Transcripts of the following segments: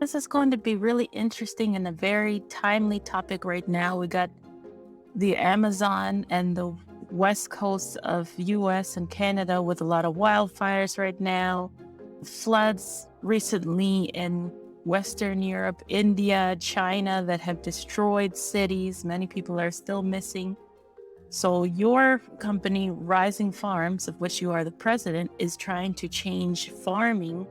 this is going to be really interesting and a very timely topic right now. We got the Amazon and the west coast of US and Canada with a lot of wildfires right now, floods recently in Western Europe, India, China that have destroyed cities. Many people are still missing. So your company, Rising Farms, of which you are the president, is trying to change farming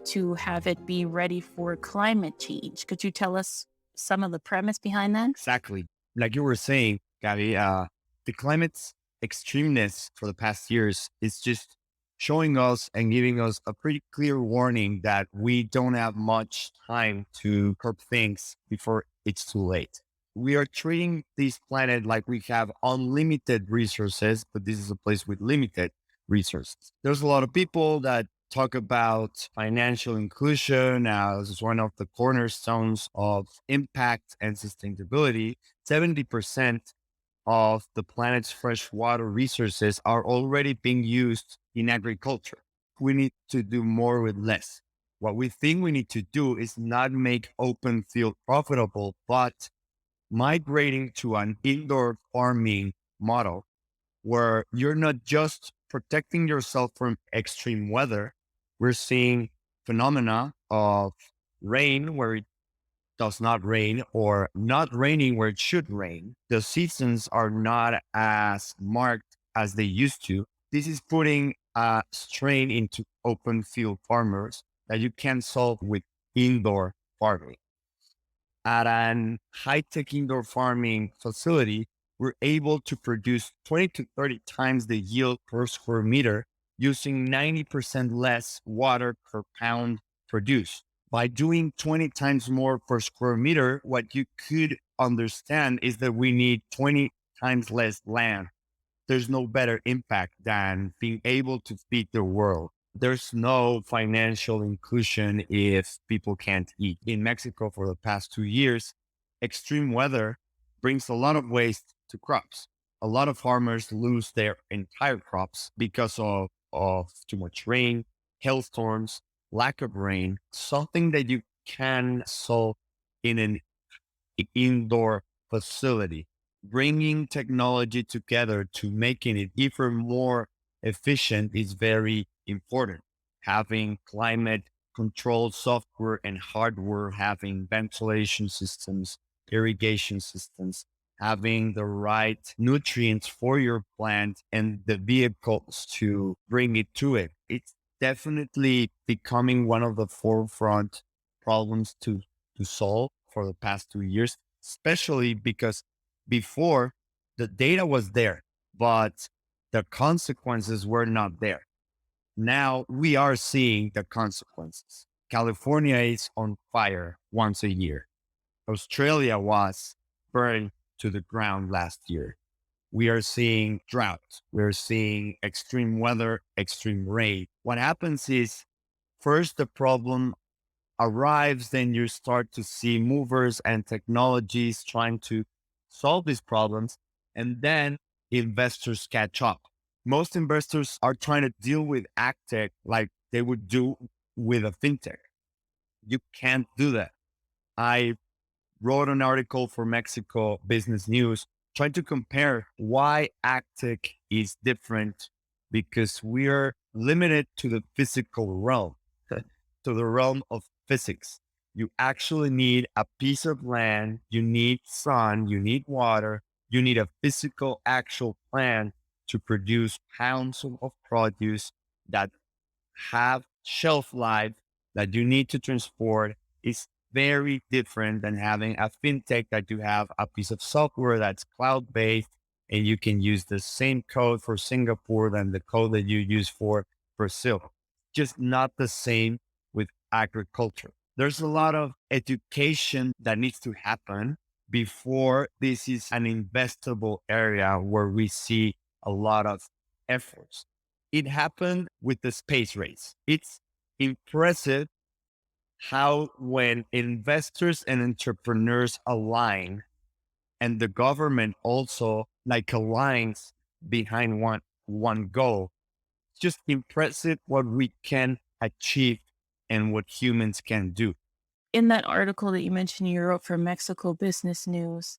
to have it be ready for climate change. Could you tell us some of the premise behind that? Exactly. Like you were saying, Gabby, the climate's extremeness for the past years is just showing us and giving us a pretty clear warning that we don't have much time to curb things before it's too late. We are treating this planet like we have unlimited resources, but this is a place with limited resources. There's a lot of people that talk about financial inclusion as one of the cornerstones of impact and sustainability. 70% of the planet's freshwater resources are already being used in agriculture. We need to do more with less. What we think we need to do is not make open field profitable, but migrating to an indoor farming model where you're not just protecting yourself from extreme weather. We're seeing phenomena of rain where it does not rain or not raining where it should rain. The seasons are not as marked as they used to. This is putting a strain into open field farmers that you can solve with indoor farming. At an high-tech indoor farming facility, we're able to produce 20 to 30 times the yield per square meter using 90% less water per pound produced. By doing 20 times more per square meter, what you could understand is that we need 20 times less land. There's no better impact than being able to feed the world. There's no financial inclusion if people can't eat. In Mexico for the past 2 years, extreme weather brings a lot of waste to crops. A lot of farmers lose their entire crops because of too much rain, hailstorms, lack of rain, something that you can solve in an indoor facility. Bringing technology together to making it even more efficient is very important. Having climate control software and hardware, having ventilation systems, irrigation systems, having the right nutrients for your plant and the vehicles to bring it to it. It's definitely becoming one of the forefront problems to solve for the past 2 years, especially because before the data was there, but the consequences were not there. Now we are seeing the consequences. California is on fire once a year. Australia was burned to the ground last year. We are seeing drought. We're seeing extreme weather, extreme rain. What happens is first the problem arrives, then you start to see movers and technologies trying to solve these problems, and then investors catch up. Most investors are trying to deal with Agtech like they would do with a FinTech. You can't do that. I wrote an article for Mexico Business News trying to compare why Agtech is different because we're limited to the physical realm, to the realm of physics. You actually need a piece of land, you need sun, you need water, you need a physical, actual plant to produce pounds of produce that have shelf life that you need to transport is very different than having a fintech that you have a piece of software that's cloud based and you can use the same code for Singapore than the code that you use for Brazil. Just not the same with agriculture. There's a lot of education that needs to happen before this is an investable area where we see a lot of efforts. It happened with the space race. It's impressive how when investors and entrepreneurs align and the government also like aligns behind one goal, it's just impressive what we can achieve and what humans can do. in that article that you mentioned you wrote for Mexico Business News,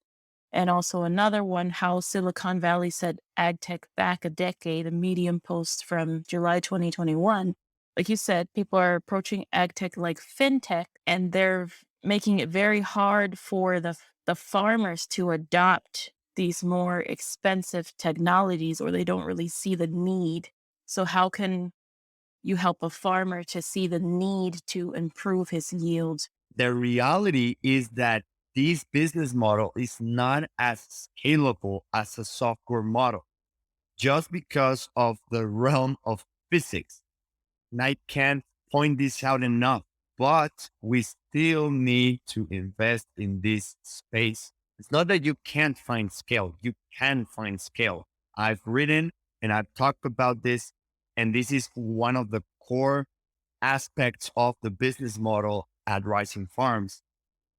and also another one, how Silicon Valley said Agtech back a decade, a Medium post from July 2021. Like you said, people are approaching Agtech like FinTech, and they're making it very hard for the farmers to adopt these more expensive technologies, or they don't really see the need. So how can you help a farmer to see the need to improve his yields? The reality is that this business model is not as scalable as a software model just because of the realm of physics. And I can't point this out enough, but we still need to invest in this space. It's not that you can't find scale, you can find scale. I've written and I've talked about this, and this is one of the core aspects of the business model at Rising Farms.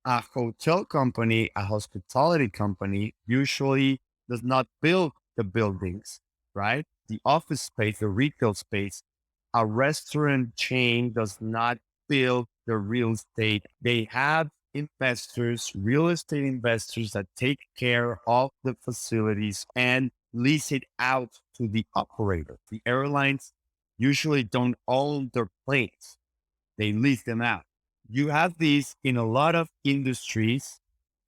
A hotel company, a hospitality company, usually does not build the buildings, right? The office space, the retail space. A restaurant chain does not build the real estate. They have investors, real estate investors that take care of the facilities and lease it out to the operator. The airlines usually don't own their planes, they lease them out. You have these in a lot of industries,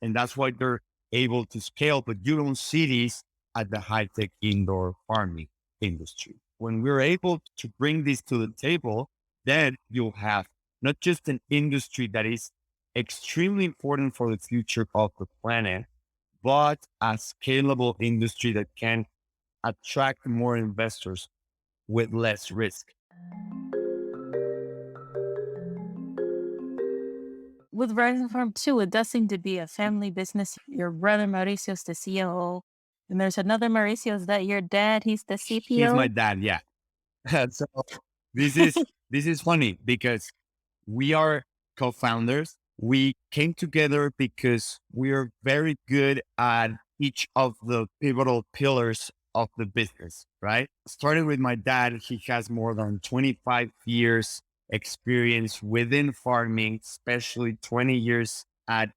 and that's why they're able to scale, but you don't see these at the high tech indoor farming industry. When we're able to bring this to the table, then you'll have not just an industry that is extremely important for the future of the planet, but a scalable industry that can attract more investors with less risk. With Rising Farm too, it does seem to be a family business. Your brother Mauricio's the COO, and there's another Mauricio. Is that your dad? He's the He's my CPO. dad, yeah. So this is funny because we are co-founders. We came together because we are very good at each of the pivotal pillars of the business, right? Starting with my dad, he has more than 25 years experience within farming, especially 20 years at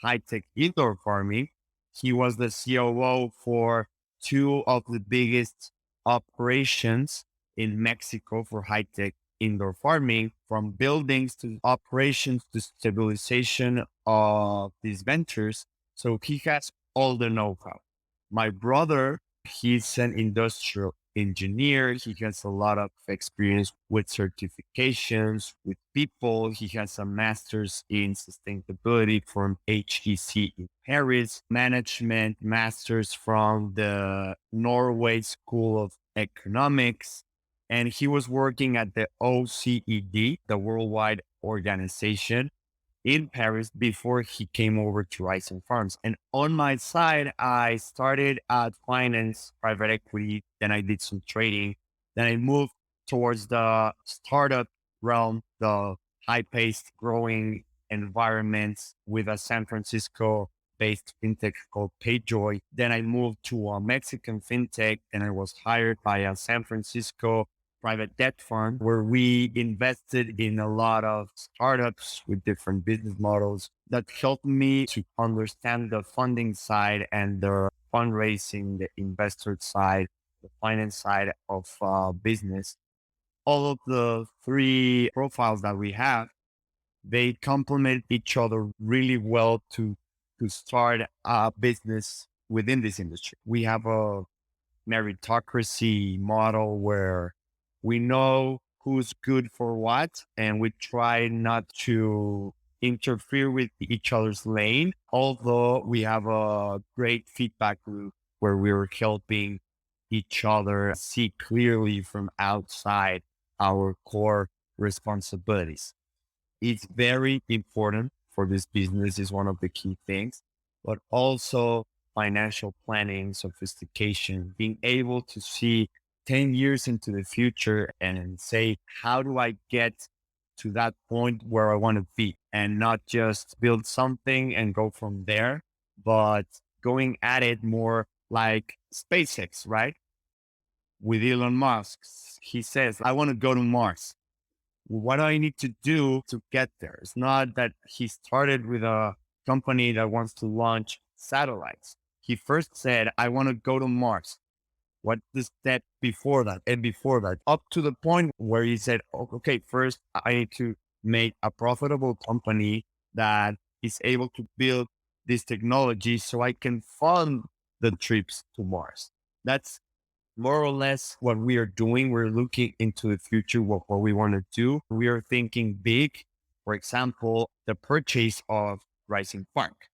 high tech indoor farming. He was the COO for two of the biggest operations in Mexico for high tech indoor farming, from buildings to operations to stabilization of these ventures. So he has all the know how. My brother, he's an industrial engineer. He has a lot of experience with certifications, with people. He has a master's in sustainability from HEC in Paris, management master's from the Norway School of Economics. And he was working at the OECD, the worldwide organization in Paris before he came over to Rising Farms. And on my side, I started at finance, private equity, then I did some trading, then I moved towards the startup realm, the high paced growing environments with a San Francisco based fintech called PayJoy. Then I moved to a Mexican fintech and I was hired by a San Francisco private debt fund where we invested in a lot of startups with different business models that helped me to understand the funding side and the fundraising, the investor side, the finance side of business. All of the three profiles that we have, they complement each other really well to start a business within this industry. We have a meritocracy model where we know who's good for what and we try not to interfere with each other's lane, although we have a great feedback loop where we're helping each other see clearly from outside our core responsibilities. It's very important for this business is one of the key things, but also financial planning, sophistication, being able to see 10 years into the future and say, how do I get to that point where I want to be and not just build something and go from there, but going at it more like SpaceX, right? With Elon Musk, he says, I want to go to Mars. What do I need to do to get there? It's not that he started with a company that wants to launch satellites. He first said, I want to go to Mars. What the step before that and before that, up to the point where he said, okay, first I need to make a profitable company that is able to build this technology so I can fund the trips to Mars. That's more or less what we are doing. We're looking into the future, what we want to do. We are thinking big. For example, the purchase of Rising Park.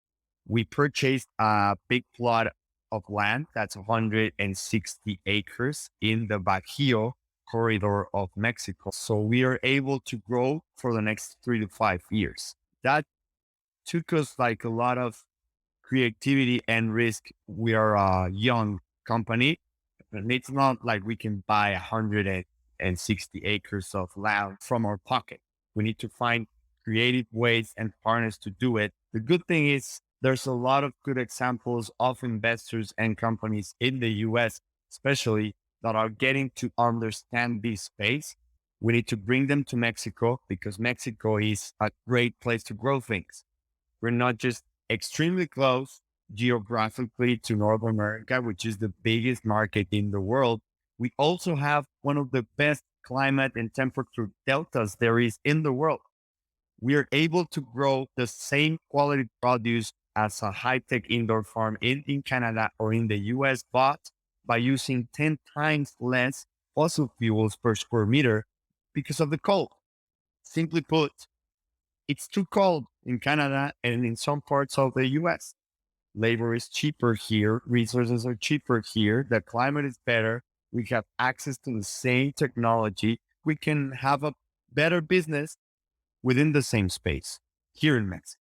We purchased a big plot of land that's 160 acres in the Bajío corridor of Mexico. So we are able to grow for the next 3 to 5 years. That took us like a lot of creativity and risk. We are a young company, and it's not like we can buy 160 acres of land from our pocket. We need to find creative ways and partners to do it. The good thing is there's a lot of good examples of investors and companies in the US, especially, that are getting to understand this space. We need to bring them to Mexico because Mexico is a great place to grow things. We're not just extremely close geographically to North America, which is the biggest market in the world. We also have one of the best climate and temperature deltas there is in the world. We are able to grow the same quality produce as a high-tech indoor farm in Canada or in the US, but by using 10 times less fossil fuels per square meter because of the cold. Simply put, it's too cold in Canada and in some parts of the US. Labor is cheaper here, resources are cheaper here, the climate is better, we have access to the same technology, we can have a better business within the same space here in Mexico.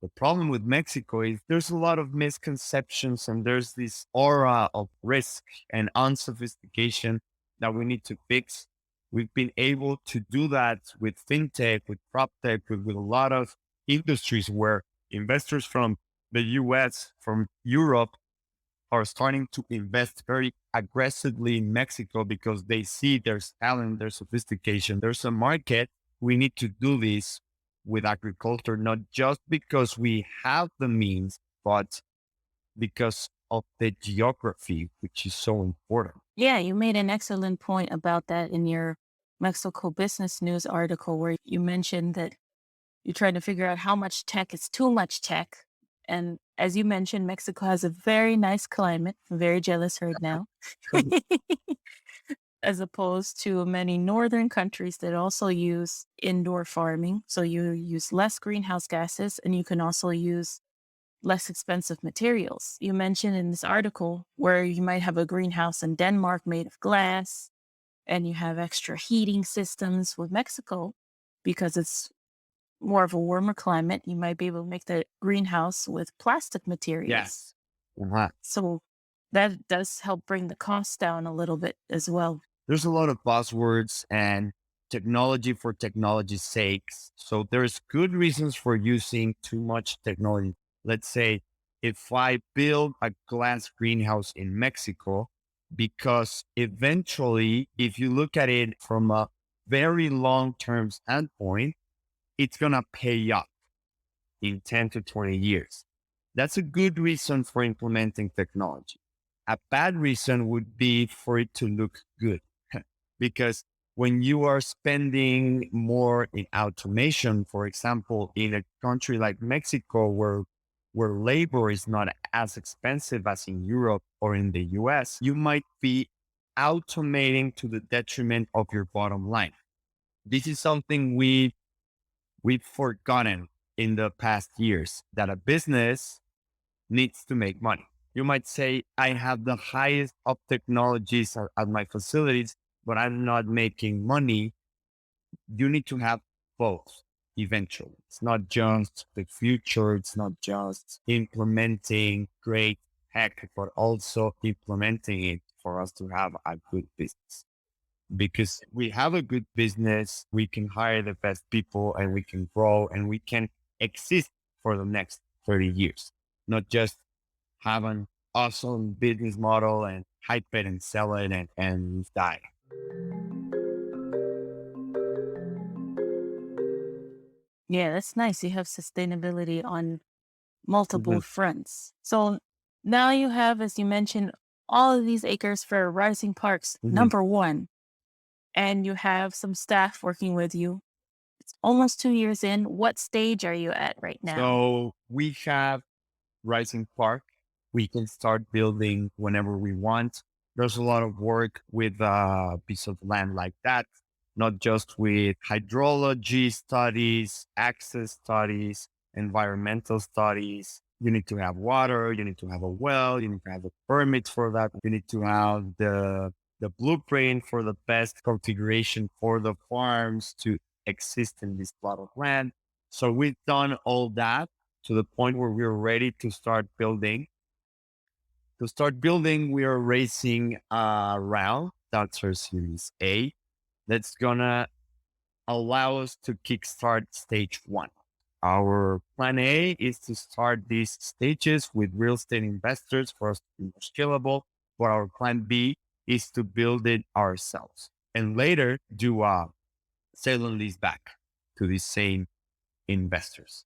The problem with Mexico is there's a lot of misconceptions and there's this aura of risk and unsophistication that we need to fix. We've been able to do that with FinTech, with PropTech, with a lot of industries where investors from the US, from Europe, are starting to invest very aggressively in Mexico because they see there's talent, there's sophistication, there's a market. We need to do this with agriculture, not just because we have the means, but because of the geography, which is so important. Yeah, you made an excellent point about that in your Mexico Business News article, where you mentioned that you're trying to figure out how much tech is too much tech. And as you mentioned, Mexico has a very nice climate. I'm very jealous right now. As opposed to many northern countries that also use indoor farming. So you use less greenhouse gases and you can also use less expensive materials. You mentioned in this article where you might have a greenhouse in Denmark made of glass and you have extra heating systems with Mexico because it's more of a warmer climate. You might be able to make the greenhouse with plastic materials. Yes. Uh-huh. So that does help bring the cost down a little bit as well. There's a lot of buzzwords and technology for technology's sakes. So there's good reasons for using too much technology. Let's say if I build a glass greenhouse in Mexico, because eventually, if you look at it from a very long term standpoint, it's going to pay off in 10 to 20 years. That's a good reason for implementing technology. A bad reason would be for it to look good. Because when you are spending more in automation, for example, in a country like Mexico, where labor is not as expensive as in Europe or in the US, you might be automating to the detriment of your bottom line. This is something we've forgotten in the past years, that a business needs to make money. You might say, I have the highest of technologies at my facilities, but I'm not making money. You need to have both eventually. It's not just the future. It's not just implementing great tech, but also implementing it for us to have a good business. Because we have a good business, we can hire the best people and we can grow and we can exist for the next 30 years, not just have an awesome business model and hype it and sell it and die. Yeah, that's nice. You have sustainability on multiple Mhm. fronts. So now you have, as you mentioned, all of these acres for Rising Parks, Mhm. number one, and you have some staff working with you. It's almost 2 years in. What stage are you at right now? So we have Rising Park. We can start building whenever we want. There's a lot of work with a piece of land like that, not just with hydrology studies, access studies, environmental studies. You need to have water, you need to have a well, you need to have a permit for that. You need to have the blueprint for the best configuration for the farms to exist in this plot of land. So we've done all that to the point where we're ready to start building. To start building, we are raising a round. That's our Series A. That's gonna allow us to kickstart stage one. Our plan A is to start these stages with real estate investors for us to be more scalable. But our plan B is to build it ourselves and later do a sale and lease back to these same investors.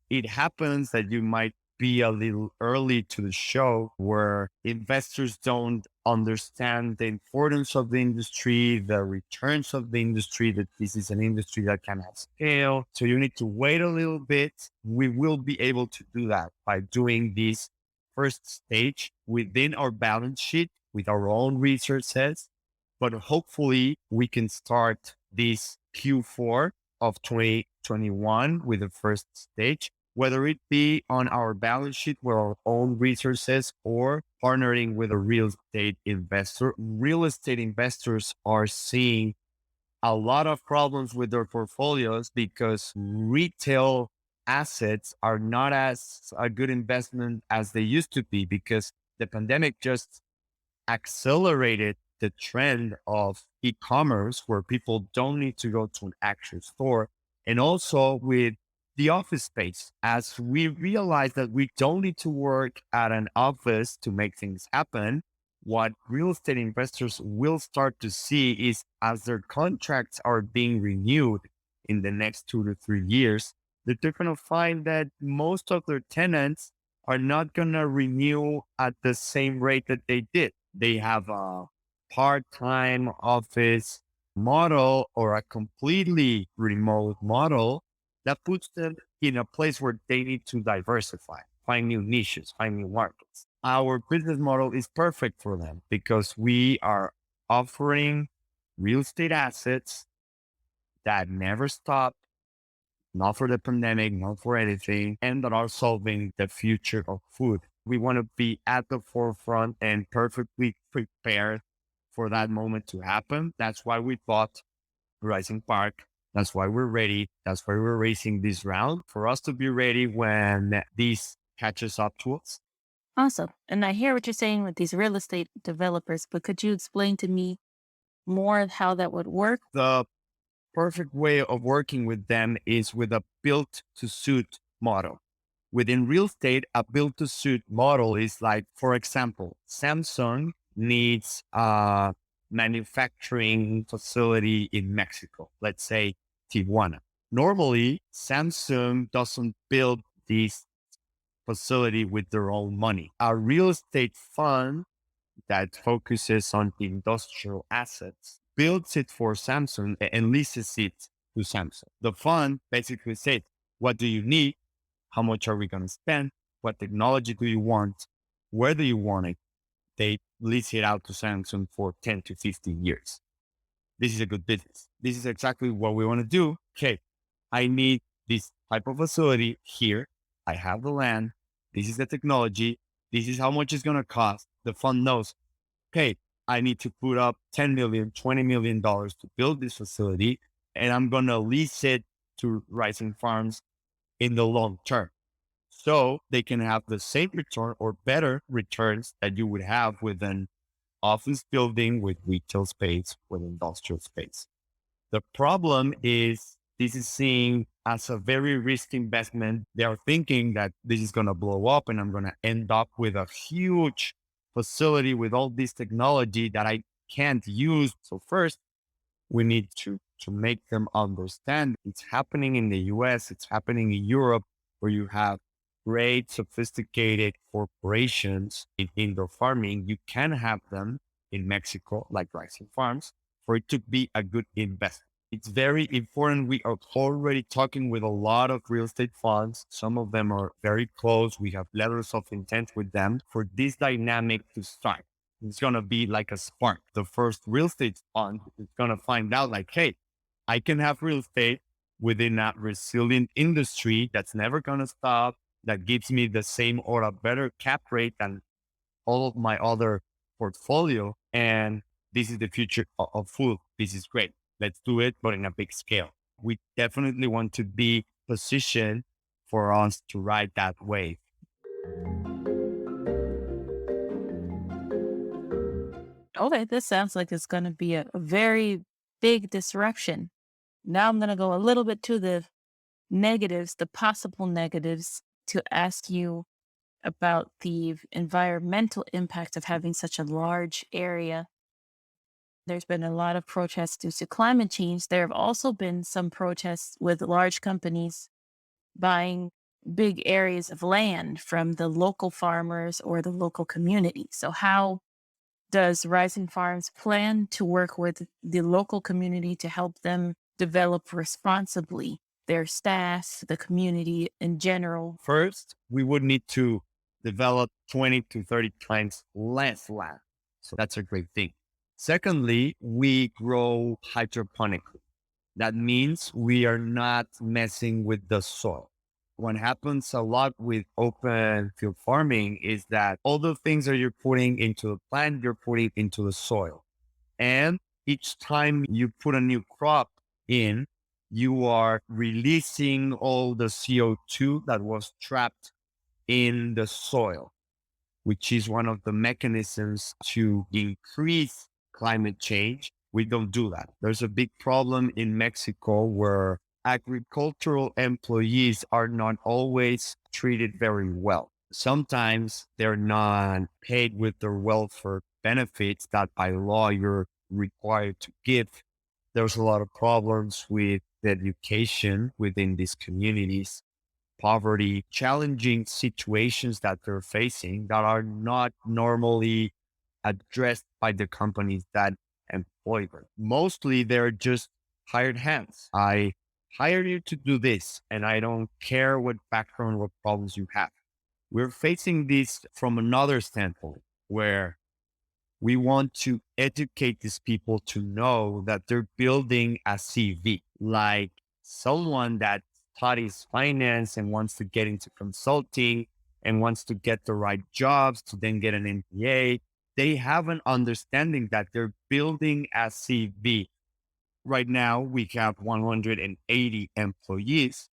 It happens that you might be a little early to the show where investors don't understand the importance of the industry, the returns of the industry, that this is an industry that can have scale. So you need to wait a little bit. We will be able to do that by doing this first stage within our balance sheet with our own resources. But hopefully we can start this Q4 of 2021 with the first stage, whether it be on our balance sheet with our own resources or partnering with a real estate investor. Real estate investors are seeing a lot of problems with their portfolios because retail assets are not as a good investment as they used to be because the pandemic just accelerated the trend of e-commerce where people don't need to go to an actual store. And also with the office space, as we realize that we don't need to work at an office to make things happen, what real estate investors will start to see is as their contracts are being renewed in the next 2 to 3 years, they're going to find that most of their tenants are not going to renew at the same rate that they did. They have a part-time office model or a completely remote model that puts them in a place where they need to diversify, find new niches, find new markets. Our business model is perfect for them because we are offering real estate assets that never stop, not for the pandemic, not for anything, and that are solving the future of food. We want to be at the forefront and perfectly prepared for that moment to happen. That's why we bought Rising Park. That's why we're ready. That's why we're racing this round for us to be ready when this catches up to us. Awesome. And I hear what you're saying with these real estate developers, but could you explain to me more of how that would work? The perfect way of working with them is with a built to suit model. Within real estate, a built to suit model is like, for example, Samsung needs a manufacturing facility in Mexico, let's say Tijuana. Normally, Samsung doesn't build this facility with their own money. A real estate fund that focuses on industrial assets, builds it for Samsung and leases it to Samsung. The fund basically says, what do you need? How much are we going to spend? What technology do you want? Where do you want it? They lease it out to Samsung for 10 to 15 years. This is a good business. This is exactly what we want to do. Okay, I need this type of facility here. I have the land. This is the technology. This is how much it's going to cost. The fund knows, okay, I need to put up 10 million, $20 million to build this facility, and I'm going to lease it to Rising Farms in the long term. So they can have the same return or better returns that you would have with an office building, with retail space, with industrial space. The problem is this is seen as a very risky investment. They are thinking that this is going to blow up and I'm going to end up with a huge facility with all this technology that I can't use. So first, we need to to make them understand it's happening in the US, it's happening in Europe, where you have great sophisticated corporations in indoor farming. You can have them in Mexico, like rising farms, for it to be a good investment. It's very important. We are already talking with a lot of real estate funds. Some of them are very close. We have letters of intent with them for this dynamic to start. It's going to be like a spark. The first real estate fund is going to find out like, hey, I can have real estate within a resilient industry that's never going to stop, that gives me the same or a better cap rate than all of my other portfolio. And this is the future of food. This is great. Let's do it, but in a big scale. We definitely want to be positioned for us to ride that wave. Okay, this sounds like it's going to be a very big disruption. Now I'm going to go a little bit to the negatives, the possible negatives, to ask you about the environmental impact of having such a large area. There's been a lot of protests due to climate change. There have also been some protests with large companies buying big areas of land from the local farmers or the local community. So, how does Rising Farms plan to work with the local community to help them develop responsibly their staff, the community in general? First, we would need to develop 20 to 30 times less land. So that's a great thing. Secondly, we grow hydroponically. That means we are not messing with the soil. What happens a lot with open field farming is that all the things that you're putting into the plant, you're putting into the soil. And each time you put a new crop in, you are releasing all the CO2 that was trapped in the soil, which is one of the mechanisms to increase climate change. We don't do that. There's a big problem in Mexico where agricultural employees are not always treated very well. Sometimes they're not paid with their welfare benefits that by law you're required to give. There's a lot of problems with education within these communities, poverty, challenging situations that they're facing that are not normally addressed by the companies that employ them. Mostly they're just hired hands. I hire you to do this, and I don't care what background, what problems you have. We're facing this from another standpoint where we want to educate these people to know that they're building a CV, like someone that studies finance and wants to get into consulting and wants to get the right jobs to then get an MBA. They have an understanding that they're building a CV. Right now, we have 180 employees.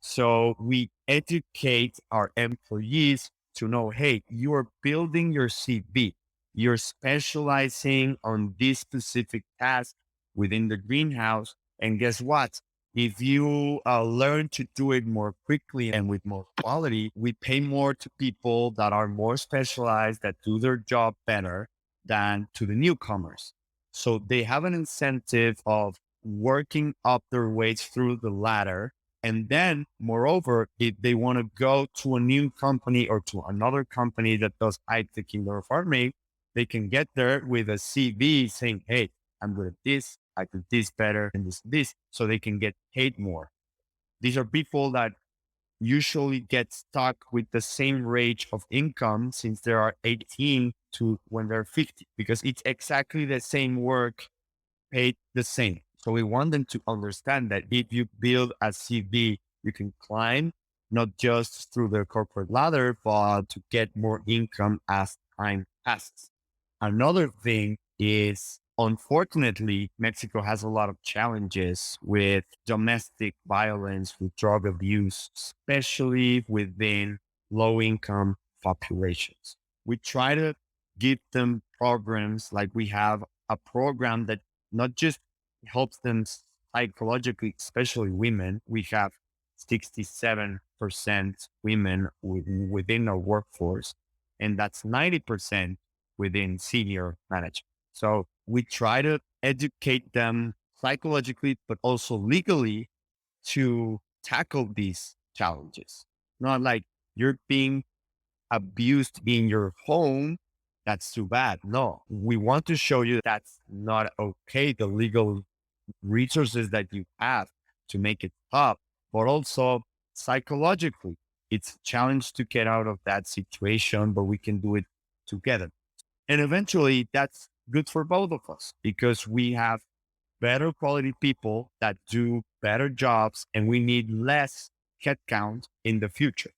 So we educate our employees to know, hey, you are building your CV. You're specializing on this specific task within the greenhouse. And guess what? If you learn to do it more quickly and with more quality, we pay more to people that are more specialized, that do their job better than to the newcomers. So they have an incentive of working up their ways through the ladder. And then, moreover, if they want to go to a new company or to another company that does high-tech indoor farming, they can get there with a CV saying, hey, I'm good at this, I do this better, and this, so they can get paid more. These are people that usually get stuck with the same range of income since they are 18 to when they're 50, because it's exactly the same work paid the same. So we want them to understand that if you build a CV, you can climb not just through the corporate ladder, but to get more income as time passes. Another thing is, unfortunately, Mexico has a lot of challenges with domestic violence, with drug abuse, especially within low income populations. We try to give them programs, like we have a program that not just helps them psychologically, especially women. We have 67% women within our workforce, and that's 90% within senior management. So we try to educate them psychologically, but also legally to tackle these challenges. Not like you're being abused in your home. That's too bad. No, we want to show you that's not okay. The legal resources that you have to make it up, but also psychologically, it's a challenge to get out of that situation, but we can do it together. And eventually, that's good for both of us because we have better quality people that do better jobs and we need less headcount in the future.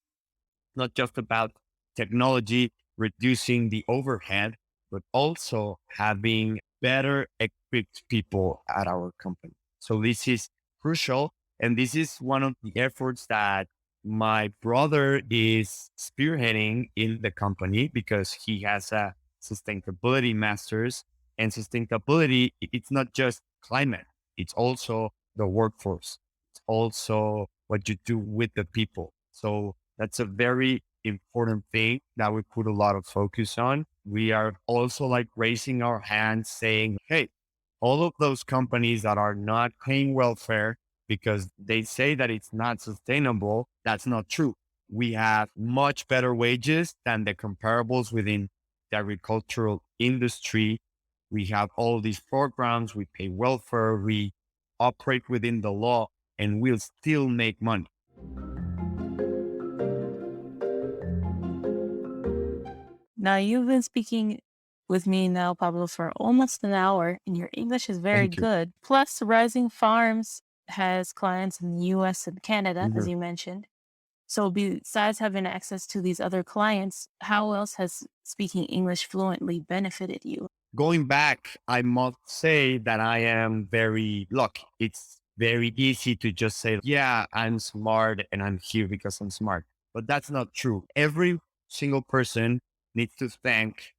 Not just about technology reducing the overhead, but also having better equipped people at our company. So this is crucial. And this is one of the efforts that my brother is spearheading in the company because he has a sustainability master's, and sustainability, it's not just climate. It's also the workforce. It's also what you do with the people. So that's a very important thing that we put a lot of focus on. We are also like raising our hands saying, hey, all of those companies that are not paying welfare because they say that it's not sustainable, that's not true. We have much better wages than the comparables within the agricultural industry. We have all these programs, we pay welfare, we operate within the law, and we'll still make money. Now, you've been speaking with me now, Pablo, for almost an hour, and your English is very Thank you. good. Plus, Rising Farms has clients in the US and Canada, as Mhm. you mentioned. So, besides having access to these other clients, how else has speaking English fluently benefited you? Going back, I must say that I am very lucky. It's very easy to just say, yeah, I'm smart and I'm here because I'm smart. But that's not true. Every single person needs to thank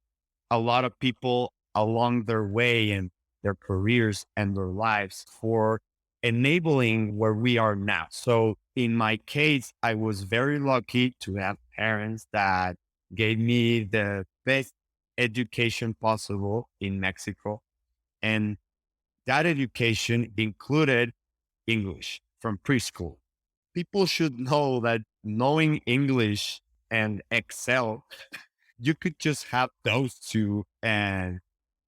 a lot of people along their way and their careers and their lives for enabling where we are now. So in my case, I was very lucky to have parents that gave me the best education possible in Mexico. And that education included English from preschool. People should know that knowing English and Excel, you could just have those two and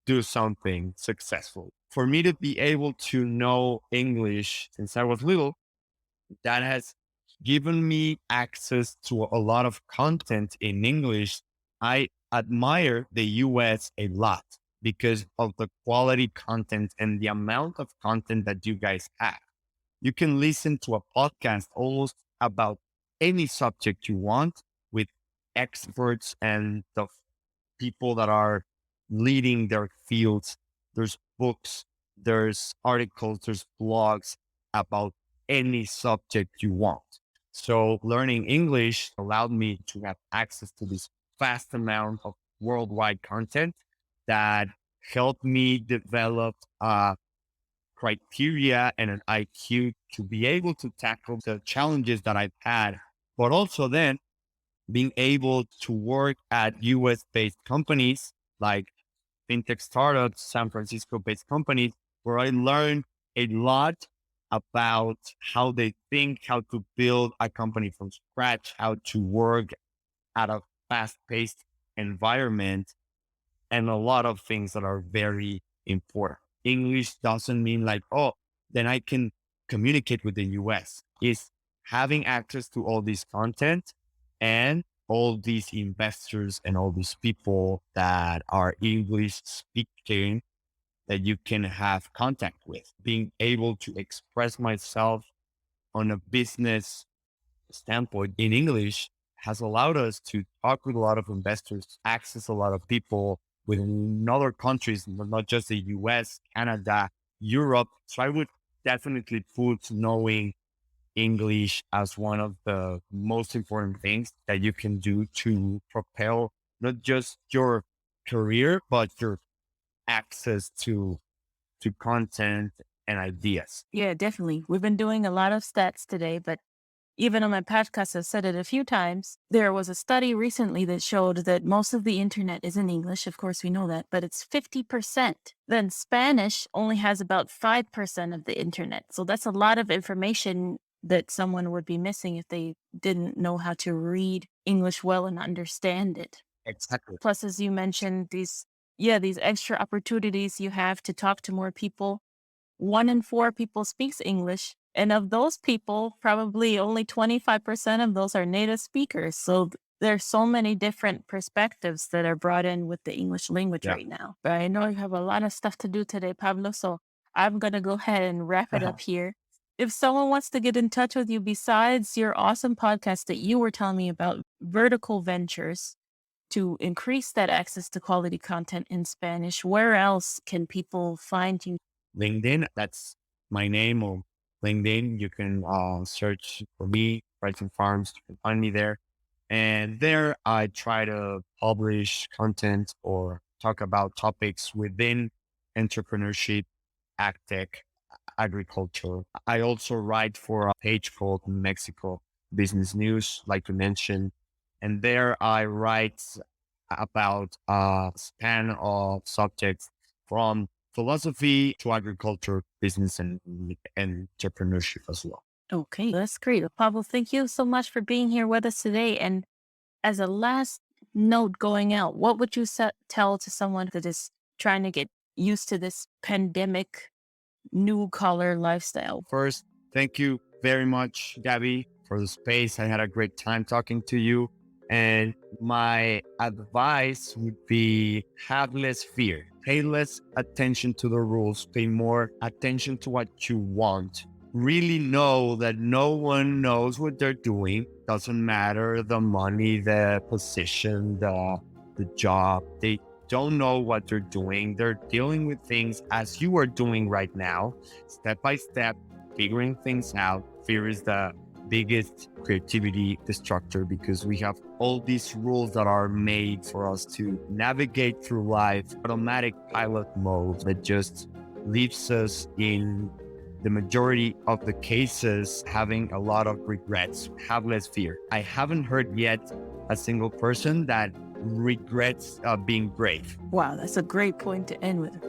do something successful. For me to be able to know English since I was little, that has given me access to a lot of content in English. I admire the US a lot because of the quality content and the amount of content that you guys have. You can listen to a podcast almost about any subject you want with experts and the people that are leading their fields. There's books, there's articles, there's blogs about any subject you want. So learning English allowed me to have access to this vast amount of worldwide content that helped me develop criteria and an IQ to be able to tackle the challenges that I've had, but also then being able to work at US based companies like FinTech startups, San Francisco based companies, where I learned a lot about how they think, how to build a company from scratch, how to work at a fast paced environment, and a lot of things that are very important. English doesn't mean like, oh, then I can communicate with the US. It's having access to all this content and all these investors and all these people that are English speaking that you can have contact with. Being able to express myself on a business standpoint in English has allowed us to talk with a lot of investors, access a lot of people within other countries, not just the US, Canada, Europe. So I would definitely put knowing English as one of the most important things that you can do to propel not just your career, but your access to content and ideas. Yeah, definitely. We've been doing a lot of stats today, but even on my podcast, I've said it a few times. There was a study recently that showed that most of the internet is in English. Of course, we know that, but it's 50%. Then Spanish only has about 5% of the internet. So that's a lot of information that someone would be missing if they didn't know how to read English well and understand it. Exactly. Plus, as you mentioned, these extra opportunities you have to talk to more people. 1 in 4 people speaks English. And of those people, probably only 25% of those are native speakers. So there's so many different perspectives that are brought in with the English language Yeah. right now. But I know you have a lot of stuff to do today, Pablo. So I'm going to go ahead and wrap it up here. If someone wants to get in touch with you besides your awesome podcast that you were telling me about, Vertical Ventures, to increase that access to quality content in Spanish, where else can people find you? LinkedIn, that's my name, or LinkedIn. You can search for me, Writing Farms. You can find me there. And there I try to publish content or talk about topics within entrepreneurship, agtech, agriculture. I also write for a page called Mexico Business News, like you mentioned. And there I write about a span of subjects from philosophy to agriculture, business, and entrepreneurship as well. Okay, that's great. Pablo, thank you so much for being here with us today. And as a last note going out, what would you tell to someone that is trying to get used to this pandemic new collar lifestyle? First, thank you very much, Gabby, for the space. I had a great time talking to you. And my advice would be have less fear, pay less attention to the rules, pay more attention to what you want. Really know that no one knows what they're doing. Doesn't matter the money, the position, the job. They don't know what they're doing. They're dealing with things as you are doing right now, step by step, figuring things out. Fear is the biggest creativity destructor because we have all these rules that are made for us to navigate through life, automatic pilot mode that just leaves us in the majority of the cases having a lot of regrets. Have less fear. I haven't heard yet a single person that regrets being brave. Wow, that's a great point to end with.